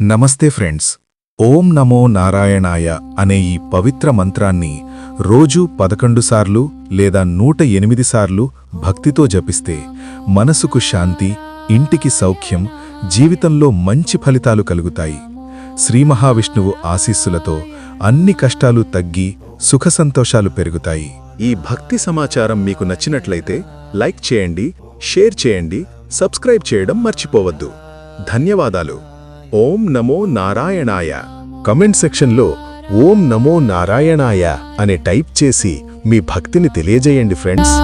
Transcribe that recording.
నమస్తే ఫ్రెండ్స్. ఓం నమో నారాయణాయ అనే ఈ పవిత్ర మంత్రాన్ని రోజూ 11 సార్లు లేదా 108 సార్లు భక్తితో జపిస్తే మనసుకు శాంతి, ఇంటికి సౌఖ్యం, జీవితంలో మంచి ఫలితాలు కలుగుతాయి. శ్రీ మహావిష్ణువు ఆశీస్సులతో అన్ని కష్టాలు తగ్గి సుఖసంతోషాలు పెరుగుతాయి. ఈ భక్తి సమాచారం మీకు నచ్చినట్లయితే లైక్ చేయండి, షేర్ చేయండి, సబ్స్క్రైబ్ చేయడం మర్చిపోవద్దు. ధన్యవాదాలు. ఓం నమో నారాయణాయ కమెంట్ సెక్షన్లో ఓం నమో నారాయణాయ అనే టైప్ చేసి మీ భక్తిని తెలియజేయండి ఫ్రెండ్స్.